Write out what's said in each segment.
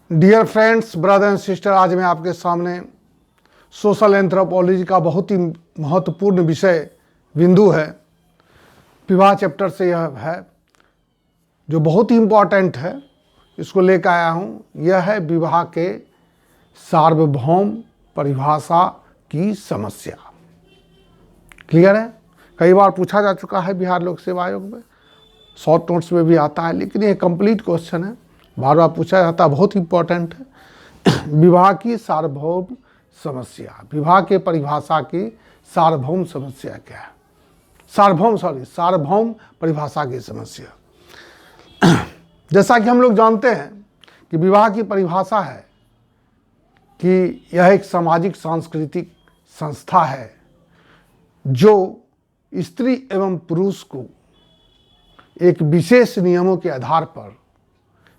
Dear friends, brother and sister, आज मैं आपके सामने सोशल एंथ्रोपोलॉजी का बहुत ही महत्वपूर्ण विषय बिंदु है। विवाह चैप्टर से यह है जो बहुत ही इम्पॉर्टेंट है, इसको लेकर आया हूँ। यह है विवाह के सार्वभौम परिभाषा की समस्या। क्लियर है? कई बार पूछा जा चुका है बिहार लोक सेवा आयोग में, शॉर्ट नोट्स में भी आता है, लेकिन ये कंप्लीट क्वेश्चन है, बार बार पूछा जाता है, बहुत इंपॉर्टेंट है। विवाह की सार्वभौम समस्या, विवाह के परिभाषा की सार्वभौम समस्या क्या है? सार्वभौम परिभाषा की समस्या। जैसा कि हम लोग जानते हैं कि विवाह की परिभाषा है कि यह एक सामाजिक सांस्कृतिक संस्था है जो स्त्री एवं पुरुष को एक विशेष नियमों के आधार पर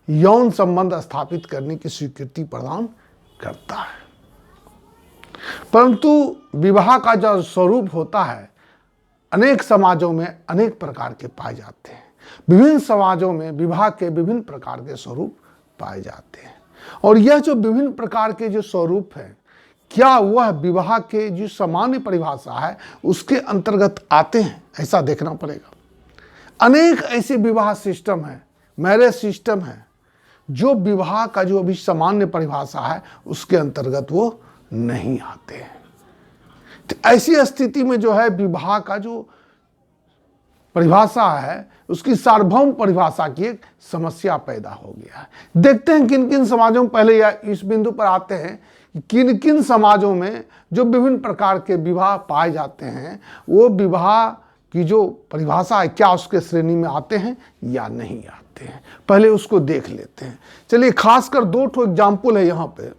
यौन संबंध स्थापित करने की स्वीकृति प्रदान करता है। परंतु विवाह का जो स्वरूप होता है अनेक समाजों में अनेक प्रकार के पाए जाते हैं। विभिन्न समाजों में विवाह के विभिन्न प्रकार के स्वरूप पाए जाते हैं, और यह जो विभिन्न प्रकार के जो स्वरूप हैं, क्या वह विवाह के जो सामान्य परिभाषा है उसके अंतर्गत आते हैं? ऐसा देखना पड़ेगा। अनेक ऐसे विवाह सिस्टम हैं, मैरिज सिस्टम है, जो विवाह का जो अभी सामान्य परिभाषा है उसके अंतर्गत वो नहीं आते हैं। तो ऐसी स्थिति में जो है विवाह का जो परिभाषा है उसकी सार्वभौम परिभाषा की एक समस्या पैदा हो गया है। देखते हैं किन किन समाजों में, पहले या इस बिंदु पर आते हैं कि किन किन समाजों में जो विभिन्न प्रकार के विवाह पाए जाते हैं, वो विवाह की जो परिभाषा है क्या उसके श्रेणी में आते हैं या नहीं आते हैं, पहले उसको देख लेते हैं। चलिए, खासकर दो ठो एग्जाम्पल है, यहाँ पे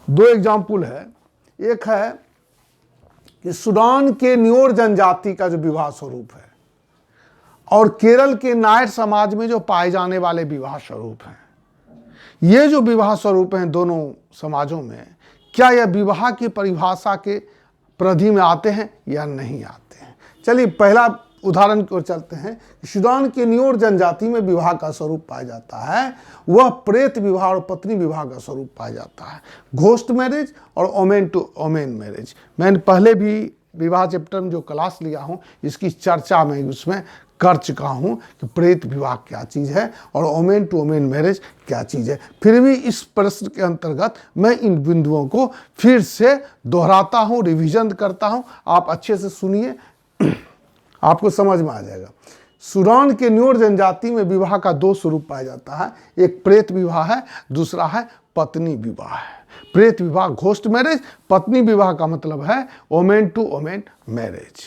दो एग्जाम्पल है। एक है कि सूडान के न्योर जनजाति का जो विवाह स्वरूप है और केरल के नायर समाज में जो पाए जाने वाले विवाह स्वरूप हैं। ये जो विवाह स्वरूप हैं दोनों समाजों में, क्या यह विवाह की परिभाषा के परिधि में आते हैं या नहीं आते हैं? चलिए, पहला उदाहरण की ओर चलते हैं। सूडान के न्योर जनजाति में विवाह का स्वरूप पाया जाता है, वह प्रेत विवाह और पत्नी विवाह का स्वरूप पाया जाता है। घोस्ट मैरिज और ओमेन टू ओमेन मैरिज। मैंने पहले भी विवाह चैप्टर में जो क्लास लिया हूँ इसकी चर्चा मैं उसमें कर चुका हूँ कि प्रेत विवाह क्या चीज़ है और ओमेन टू ओमेन मैरिज क्या चीज़ है। फिर भी इस प्रश्न के अंतर्गत मैं इन बिंदुओं को फिर से दोहराता हूँ, रिवीजन करता हूँ। आप अच्छे से सुनिए, आपको समझ में आ जाएगा। सूडान के न्योर जनजाति में विवाह का दो स्वरूप पाया जाता है, एक प्रेत विवाह है, दूसरा है पत्नी विवाह है। प्रेत विवाह घोस्ट मैरिज, पत्नी विवाह का मतलब है ओमेन टू ओमेन मैरिज।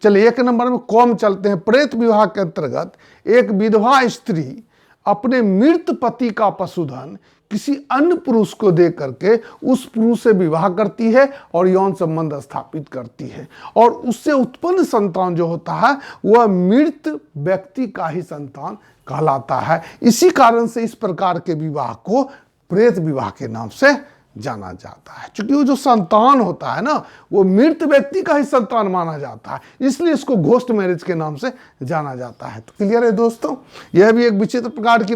चलिए, एक नंबर में कॉम चलते हैं। प्रेत विवाह के अंतर्गत एक विधवा स्त्री अपने मृत पति का पशुधन किसी अन्य पुरुष को दे करके उस पुरुष से विवाह करती है और यौन संबंध स्थापित करती है, और उससे उत्पन्न संतान जो होता है वह मृत व्यक्ति का ही संतान कहलाता है। इसी कारण से इस प्रकार के विवाह को प्रेत विवाह के नाम से जाना जाता है, क्योंकि वो जो संतान होता है ना वो मृत व्यक्ति का ही संतान माना जाता है, इसलिए इसको घोस्ट मैरिज के नाम से जाना जाता है। तो क्लियर है दोस्तों? यह भी एक विचित्र प्रकार की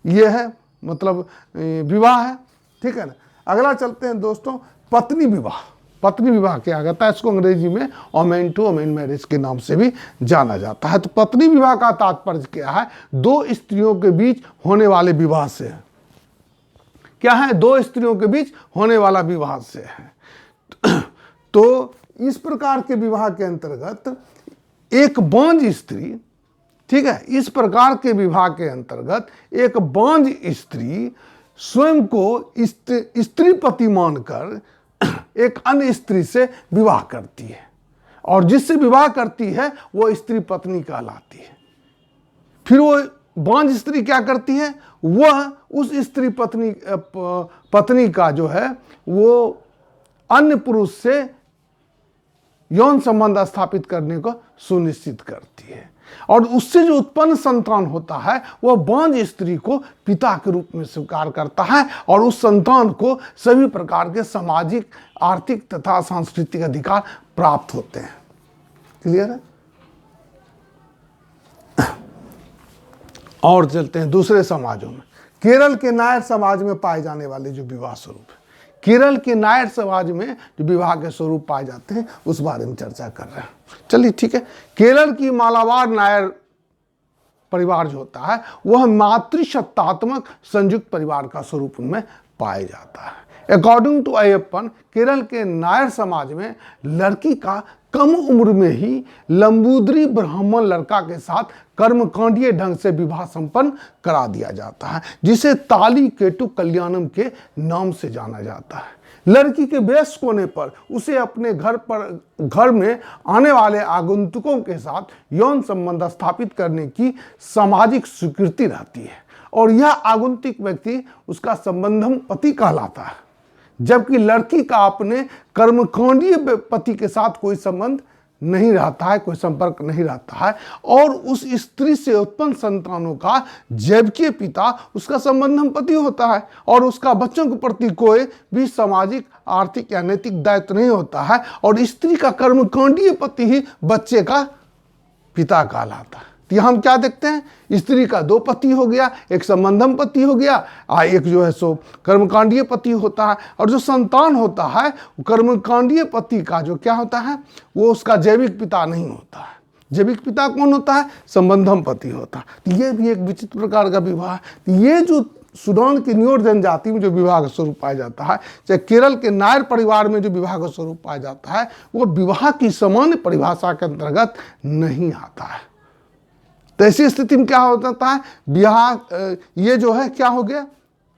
ये है, मतलब विवाह है, ठीक है ना। अगला चलते हैं दोस्तों, पत्नी विवाह। पत्नी विवाह क्या कहता है? इसको अंग्रेजी में ओमेन टू ओमेन मैरिज के नाम से भी जाना जाता है। तो पत्नी विवाह का तात्पर्य क्या है? दो स्त्रियों के बीच होने वाले विवाह से है। क्या है? दो स्त्रियों के बीच होने वाला विवाह से है। तो इस प्रकार के विवाह के अंतर्गत एक बांझ स्त्री, ठीक है, इस प्रकार के विवाह के अंतर्गत एक बांझ स्त्री स्वयं को स्त्री पति मानकर एक अन्य स्त्री से विवाह करती है, और जिससे विवाह करती है वो स्त्री पत्नी कहलाती है। फिर वो बांझ स्त्री क्या करती है? वह उस स्त्री पत्नी का जो है वो अन्य पुरुष से यौन संबंध स्थापित करने को सुनिश्चित करती है, और उससे जो उत्पन्न संतान होता है वह बांझ स्त्री को पिता के रूप में स्वीकार करता है, और उस संतान को सभी प्रकार के सामाजिक, आर्थिक तथा सांस्कृतिक अधिकार प्राप्त होते हैं। क्लियर है? और चलते हैं दूसरे समाजों में। केरल के नायर समाज में पाए जाने वाले जो विवाह स्वरूप है, केरल के नायर समाज में जो विवाह के स्वरूप पाए जाते हैं उस बारे में चर्चा कर रहे हैं। चलिए ठीक है। केरल की मालाबार नायर परिवार जो होता है वह मातृसत्तात्मक संयुक्त परिवार का स्वरूप उनमें पाया जाता है। अकॉर्डिंग टू अय्यप्पन, केरल के नायर समाज में लड़की का कम उम्र में ही लंबूदरी ब्राह्मण लड़का के साथ कर्मकांडीय ढंग से विवाह संपन्न करा दिया जाता है, जिसे ताली केटु कल्याणम के नाम से जाना जाता है। लड़की के वयस्क होने पर उसे अपने घर में आने वाले आगंतुकों के साथ यौन संबंध स्थापित करने की सामाजिक स्वीकृति रहती है और यह आगंतुक व्यक्ति उसका संबंधम पति कहलाता है, जबकि लड़की का अपने कर्मकांडीय पति के साथ कोई संबंध नहीं रहता है, कोई संपर्क नहीं रहता है और उस स्त्री से उत्पन्न संतानों का जैविकीय पिता उसका संबंधम पति होता है और उसका बच्चों के प्रति कोई भी सामाजिक, आर्थिक या नैतिक दायित्व नहीं होता है और स्त्री का कर्मकांडीय पति ही बच्चे का पिता कहलाता है। तो हम क्या देखते हैं, स्त्री का दो पति हो गया, एक संबंधम पति हो गया, एक जो है सो कर्मकांडीय पति होता है और जो संतान होता है कर्मकांडीय पति का जो क्या होता है वो उसका जैविक पिता नहीं होता है। जैविक पिता कौन होता है, संबंधम पति होता है। तो ये भी एक विचित्र प्रकार का विवाह है। तो ये जो सूडान की न्यूर जनजाति में जो विवाह का स्वरूप पाया जाता है, चाहे केरल के नायर परिवार में जो विवाह का स्वरूप पाया जाता है, वो विवाह की सामान्य परिभाषा के अंतर्गत नहीं आता है। तो ऐसी स्थिति में क्या होता है, विवाह ये जो है क्या हो गया,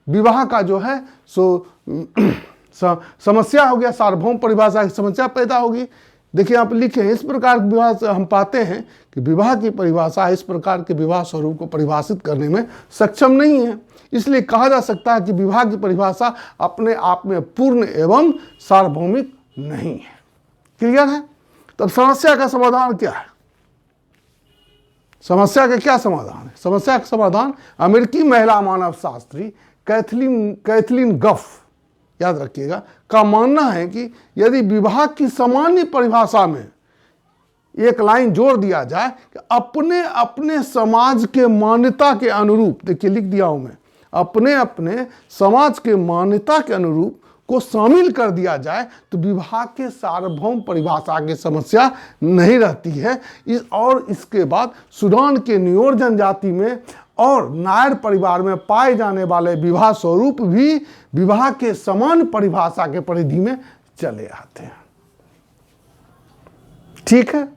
विवाह का जो है सो समस्या हो गया, सार्वभौम परिभाषा की समस्या पैदा होगी। देखिए आप लिखे इस प्रकार के विवाह से हम पाते हैं कि विवाह की परिभाषा इस प्रकार के विवाह स्वरूप को परिभाषित करने में सक्षम नहीं है। इसलिए कहा जा सकता है कि विवाह की परिभाषा अपने आप में पूर्ण एवं सार्वभौमिक नहीं है। क्लियर है? तो समस्या का समाधान क्या है? समस्या का क्या समाधान है? समस्या का समाधान अमेरिकी महिला मानव शास्त्री कैथलीन गफ, याद रखिएगा, का मानना है कि यदि विवाह की सामान्य परिभाषा में एक लाइन जोड़ दिया जाए कि अपने अपने समाज के मान्यता के अनुरूप, देखिए लिख दिया हूं मैं, अपने अपने समाज के मान्यता के अनुरूप को शामिल कर दिया जाए तो विवाह के सार्वभौम परिभाषा की समस्या नहीं रहती है। और इसके बाद सूडान के न्यूर जनजाति में और नायर परिवार में पाए जाने वाले विवाह स्वरूप भी विवाह के समान परिभाषा के परिधि में चले आते हैं। ठीक है।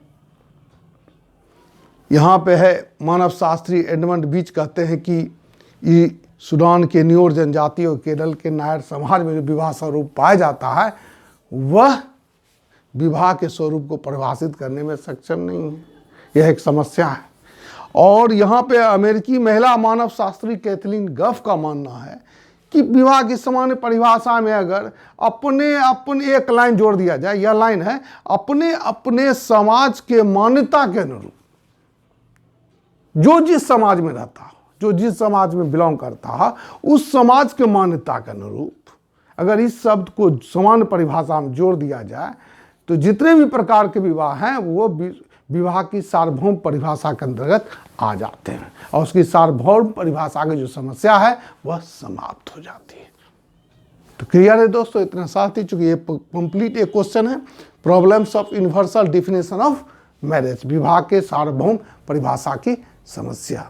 यहां पे है मानव शास्त्री एडमंड बीच कहते हैं कि सूडान के न्यूर जनजाति और केरल के नायर समाज में जो विवाह स्वरूप पाया जाता है वह विवाह के स्वरूप को परिभाषित करने में सक्षम नहीं है। यह एक समस्या है। और यहाँ पे अमेरिकी महिला मानव शास्त्री कैथलीन गफ का मानना है कि विवाह की सामान्य परिभाषा में अगर अपने अपने एक लाइन जोड़ दिया जाए, यह लाइन है, अपने अपने समाज के मान्यता के अनुरूप, जो जिस समाज में रहता हो, जो जिस समाज में बिलोंग करता है, उस समाज के मान्यता के अनुरूप अगर इस शब्द को समान परिभाषा में जोड़ दिया जाए तो जितने भी प्रकार के विवाह हैं वो विवाह की सार्वभौम परिभाषा के अंतर्गत आ जाते हैं और उसकी सार्वभौम परिभाषा की जो समस्या है वह समाप्त हो जाती है। तो क्लियर है दोस्तों, इतना साथ ही, चूंकि ये कंप्लीट एक क्वेश्चन है, problems of universal definition of marriage, विवाह के सार्वभौम परिभाषा की समस्या।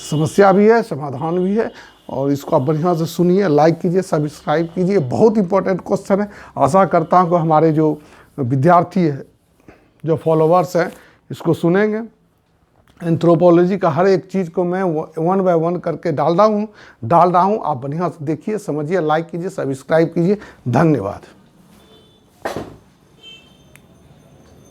समस्या भी है, समाधान भी है और इसको आप बढ़िया से सुनिए, लाइक कीजिए, सब्सक्राइब कीजिए। बहुत इंपॉर्टेंट क्वेश्चन है। आशा करता हूँ कि हमारे जो विद्यार्थी है, जो फॉलोवर्स हैं, इसको सुनेंगे। एंथ्रोपोलॉजी का हर एक चीज़ को मैं 1 बाय 1 करके डाल रहा हूँ। आप बढ़िया से देखिए, समझिए, लाइक कीजिए, सब्सक्राइब कीजिए। धन्यवाद।